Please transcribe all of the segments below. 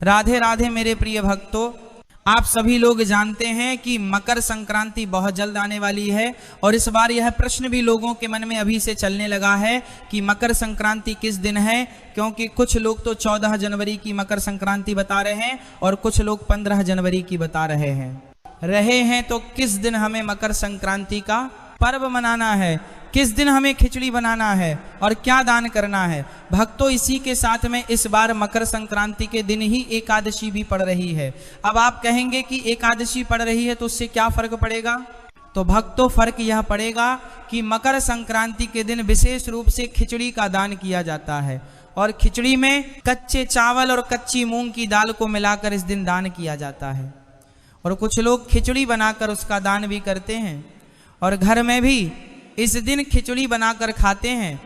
राधे राधे मेरे प्रिय भक्तों, आप सभी लोग जानते हैं कि मकर संक्रांति बहुत जल्द आने वाली है और इस बार यह प्रश्न भी लोगों के मन में अभी से चलने लगा है कि मकर संक्रांति किस दिन है, क्योंकि कुछ लोग तो 14 जनवरी की मकर संक्रांति बता रहे हैं और कुछ लोग 15 जनवरी की बता रहे हैं तो किस दिन हमें मकर संक्रांति का पर्व मनाना है, किस दिन हमें खिचड़ी बनाना है और क्या दान करना है। भक्तों, इसी के साथ में इस बार मकर संक्रांति के दिन ही एकादशी भी पड़ रही है। अब आप कहेंगे कि एकादशी पड़ रही है तो उससे क्या फर्क पड़ेगा? तो भक्तों, फर्क यह पड़ेगा कि मकर संक्रांति के दिन विशेष रूप से खिचड़ी का दान किया जाता है और खिचड़ी में कच्चे चावल और कच्ची मूंग की दाल को मिलाकर इस दिन दान किया जाता है और कुछ लोग खिचड़ी बनाकर उसका दान भी करते हैं और घर में भी इस दिन खिचड़ी बनाकर खाते हैं।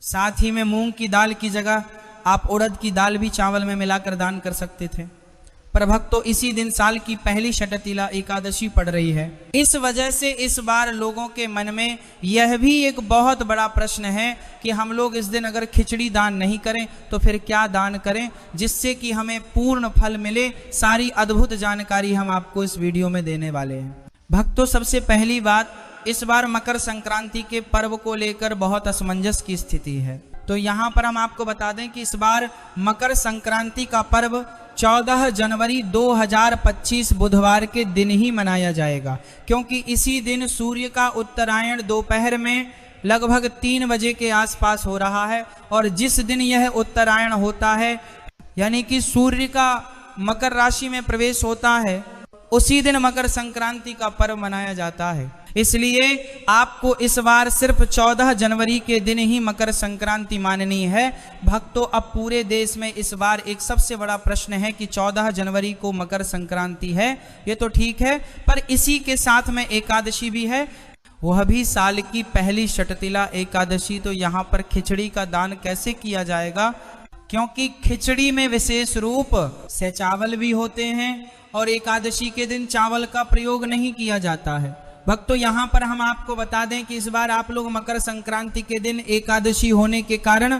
साथ ही में मूंग की दाल की जगह आप उड़द की दाल भी चावल में मिलाकर दान कर सकते थे। पर भक्तों, इसी दिन साल की पहली षटतिला एकादशी पड़ रही है। इस वजह से इस बार लोगों के मन में यह भी एक बहुत बड़ा प्रश्न है कि हम लोग इस दिन अगर खिचड़ी दान नहीं करें तो फिर क्या दान करें जिससे कि हमें पूर्ण फल मिले। सारी अद्भुत जानकारी हम आपको इस वीडियो में देने वाले हैं। भक्तों, सबसे पहली बात, इस बार मकर संक्रांति के पर्व को लेकर बहुत असमंजस की स्थिति है। तो यहाँ पर हम आपको बता दें कि इस बार मकर संक्रांति का पर्व 14 जनवरी 2025 बुधवार के दिन ही मनाया जाएगा, क्योंकि इसी दिन सूर्य का उत्तरायण दोपहर में लगभग 3 बजे के आसपास हो रहा है और जिस दिन यह उत्तरायण होता है यानी कि सूर्य का मकर राशि में प्रवेश होता है, उसी दिन मकर संक्रांति का पर्व मनाया जाता है। इसलिए आपको इस बार सिर्फ 14 जनवरी के दिन ही मकर संक्रांति माननी है। भक्तों, अब पूरे देश में इस बार एक सबसे बड़ा प्रश्न है कि 14 जनवरी को मकर संक्रांति है, ये तो ठीक है, पर इसी के साथ में एकादशी भी है, वह भी साल की पहली षटतिला एकादशी। तो यहाँ पर खिचड़ी का दान कैसे किया जाएगा, क्योंकि खिचड़ी में विशेष रूप से चावल भी होते हैं और एकादशी के दिन चावल का प्रयोग नहीं किया जाता है। भक्तों, यहाँ पर हम आपको बता दें कि इस बार आप लोग मकर संक्रांति के दिन एकादशी होने के कारण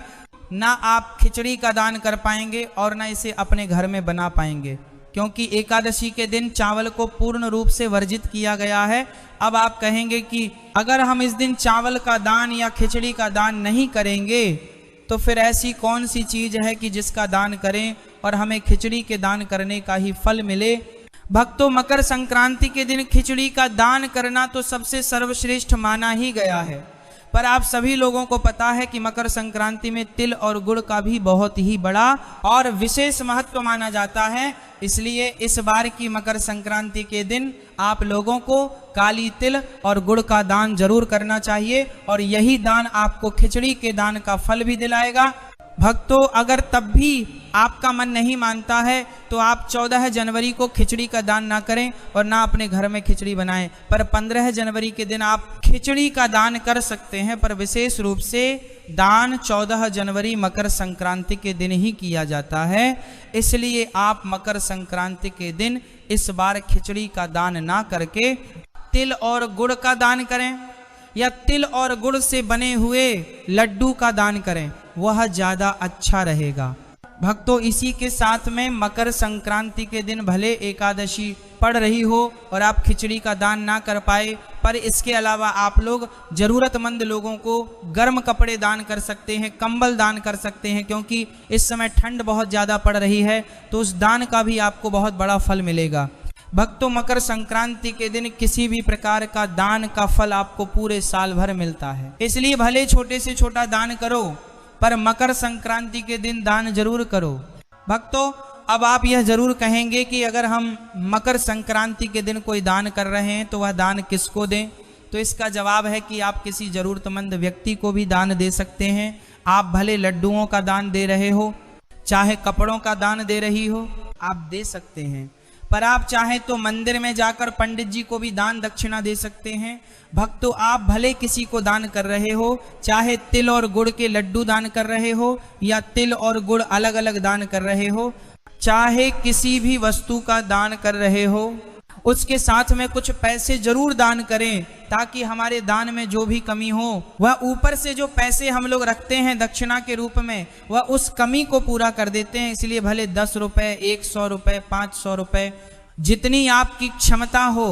ना आप खिचड़ी का दान कर पाएंगे और ना इसे अपने घर में बना पाएंगे, क्योंकि एकादशी के दिन चावल को पूर्ण रूप से वर्जित किया गया है। अब आप कहेंगे कि अगर हम इस दिन चावल का दान या खिचड़ी का दान नहीं करेंगे तो फिर ऐसी कौन सी चीज है कि जिसका दान करें और हमें खिचड़ी के दान करने का ही फल मिले। भक्तों, मकर संक्रांति के दिन खिचड़ी का दान करना तो सबसे सर्वश्रेष्ठ माना ही गया है, पर आप सभी लोगों को पता है कि मकर संक्रांति में तिल और गुड़ का भी बहुत ही बड़ा और विशेष महत्व माना जाता है। इसलिए इस बार की मकर संक्रांति के दिन आप लोगों को काली तिल और गुड़ का दान जरूर करना चाहिए और यही दान आपको खिचड़ी के दान का फल भी दिलाएगा। भक्तों, अगर तब भी आपका मन नहीं मानता है तो आप 14 जनवरी को खिचड़ी का दान ना करें और ना अपने घर में खिचड़ी बनाएं, पर 15 जनवरी के दिन आप खिचड़ी का दान कर सकते हैं। पर विशेष रूप से दान 14 जनवरी मकर संक्रांति के दिन ही किया जाता है, इसलिए आप मकर संक्रांति के दिन इस बार खिचड़ी का दान ना करके तिल और गुड़ का दान करें या तिल और गुड़ से बने हुए लड्डू का दान करें, वह ज्यादा अच्छा रहेगा। भक्तों, इसी के साथ में मकर संक्रांति के दिन भले एकादशी पड़ रही हो और आप खिचड़ी का दान ना कर पाए, पर इसके अलावा आप लोग जरूरतमंद लोगों को गर्म कपड़े दान कर सकते हैं, कंबल दान कर सकते हैं, क्योंकि इस समय ठंड बहुत ज़्यादा पड़ रही है, तो उस दान का भी आपको बहुत बड़ा फल मिलेगा। भक्तों, मकर संक्रांति के दिन किसी भी प्रकार का दान का फल आपको पूरे साल भर मिलता है, इसलिए भले छोटे से छोटा दान करो पर मकर संक्रांति के दिन दान जरूर करो। भक्तों, अब आप यह जरूर कहेंगे कि अगर हम मकर संक्रांति के दिन कोई दान कर रहे हैं तो वह दान किसको दें? तो इसका जवाब है कि आप किसी जरूरतमंद व्यक्ति को भी दान दे सकते हैं। आप भले लड्डुओं का दान दे रहे हो, चाहे कपड़ों का दान दे रही हो, आप दे सकते हैं, पर आप चाहे तो मंदिर में जाकर पंडित जी को भी दान दक्षिणा दे सकते हैं। भक्तों, आप भले किसी को दान कर रहे हो, चाहे तिल और गुड़ के लड्डू दान कर रहे हो या तिल और गुड़ अलग अलग दान कर रहे हो, चाहे किसी भी वस्तु का दान कर रहे हो, उसके साथ में कुछ पैसे जरूर दान करें, ताकि हमारे दान में जो भी कमी हो वह ऊपर से जो पैसे हम लोग रखते हैं दक्षिणा के रूप में वह उस कमी को पूरा कर देते हैं। इसलिए भले 10 रुपए, 100 रुपए, 500 रुपए, जितनी आपकी क्षमता हो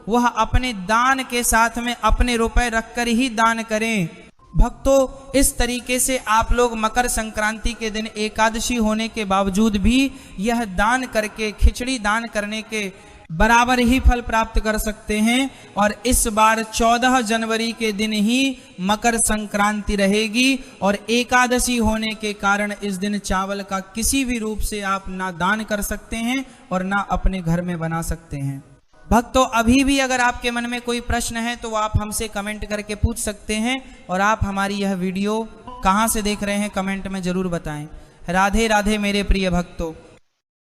वह अपने दान के साथ में अपने रुपए रखकर ही दान करें। भक्तों, इस तरीके से आप लोग मकर संक्रांति के दिन एकादशी होने के बावजूद भी यह दान करके, खिचड़ी दान करने के बराबर ही फल प्राप्त कर सकते हैं। और इस बार 14 जनवरी के दिन ही मकर संक्रांति रहेगी और एकादशी होने के कारण इस दिन चावल का किसी भी रूप से आप ना दान कर सकते हैं और ना अपने घर में बना सकते हैं। भक्तों, अभी भी अगर आपके मन में कोई प्रश्न है तो आप हमसे कमेंट करके पूछ सकते हैं। और आप हमारी यह वीडियो कहाँ से देख रहे हैं कमेंट में जरूर बताएं। राधे राधे मेरे प्रिय भक्तों।